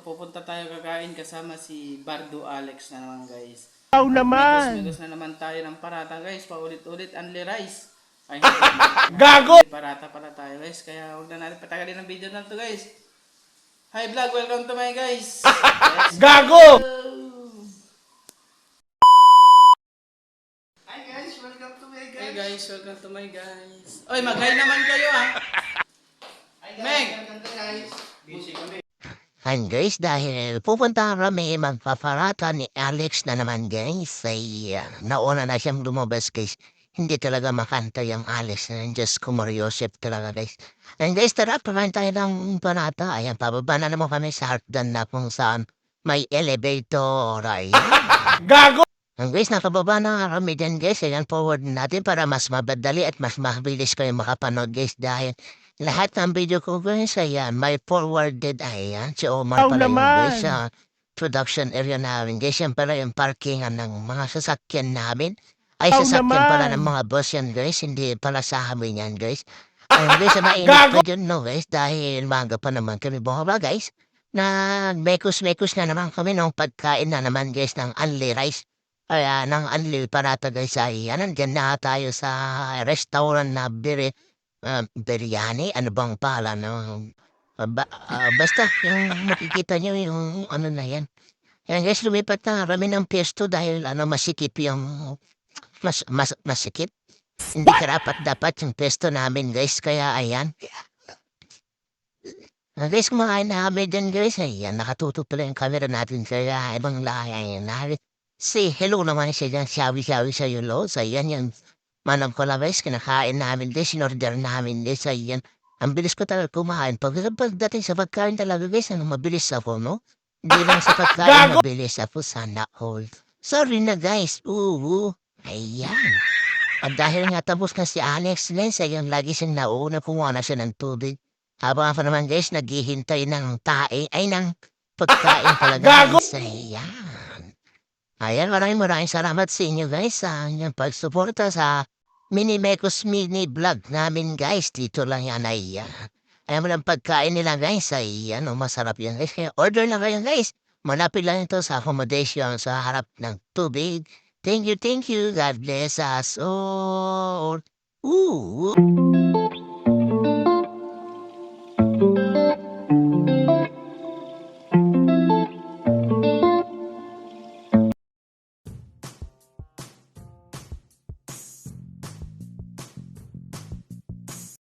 pupunta tayo kakain kasama si Bardo Alex na naman guys. Wow naman! Megos na naman tayo ng parata guys, paulit-ulit only rice. Ay, Gago! parata pala tayo guys, kaya huwag na natin patagalin ang video na to guys. Hi vlog, welcome to my guys. Gago! Hi guys, welcome to my guys. Hey guys, welcome to my guys. Oy, mag-hi naman kayo ah. Hi guys, Meg. Welcome to guys. Busy kami. And guys, dahil pupunta kami magpaparata ni Alex na naman guys, ay nauna na siyang lumabas guys. Hindi talaga makanta yung Alex na Diyos ko Mariosep talaga guys. And guys, tara, pakain tayo ng panata. Ayan, pababa na naman kami sa harddan na kung saan may elevator. Ayan. Gago! And guys, nakababa na kami dyan guys. Ayan, forward natin para mas mabadali at mas mabilis kayo makapanood guys. Dahil lahat ng video ko guys, ayan, may forwarded, ayan, si Omar Wow pala yung naman! guys, sa production area namin. Guys, yan pala yung parkingan ng mga sasakyan namin. Ay, Wow sasakyan pala naman! ng mga boss yan guys, hindi pala sa amin yan guys. Ayun guys, mainit pa dyan no guys, dahil maga pa naman kami bumaba guys. Na mekos-mekos na naman kami ng pagkain na naman guys ng unli rice. Kaya ng unli parata guys ay, nandyan na tayo sa restaurant na biryani, ano bang pala, no? Basta, yung makikita nyo yung ano na yan. Yan guys, lumipat na kami ng pwesto dahil masikip yung, masikip. Hindi karapat dapat yung pwesto namin guys, kaya ayan. Guys, kumakain na kami dyan guys, ayan, nakatutok pala yung camera natin, kaya ibang lahi, ayan, say hello naman siya dyan, sabi-sabi sa yung loads, ayan yan. Manam ko lang guys, kinakain namin guys, in-order namin guys, ayan. Ang bilis ko talaga kumain. Pagdating sa pagkain talaga guys, mabilis ako, no? Hindi lang sa pagkain, mabilis ako, sana all. Sorry na guys, ayan. At dahil nga tapos na si Alex guys, ayan, lagi siyang nauna, kumuha na siya ng tubig. Habang ako naman guys, naghihintay ng ng pagkain talaga guys, ayan. Ayan, maraming salamat sa inyo guys sa inyong pagsuporta sa Mini Mekos Mini Vlog namin guys. Dito lang yan ay ayan mo lang pagkain nila guys ay masarap yan guys. Kaya order na kayo guys. Malapit lang ito sa accommodation sa harap ng tubig. Thank you, thank you. God bless us all. Ooh.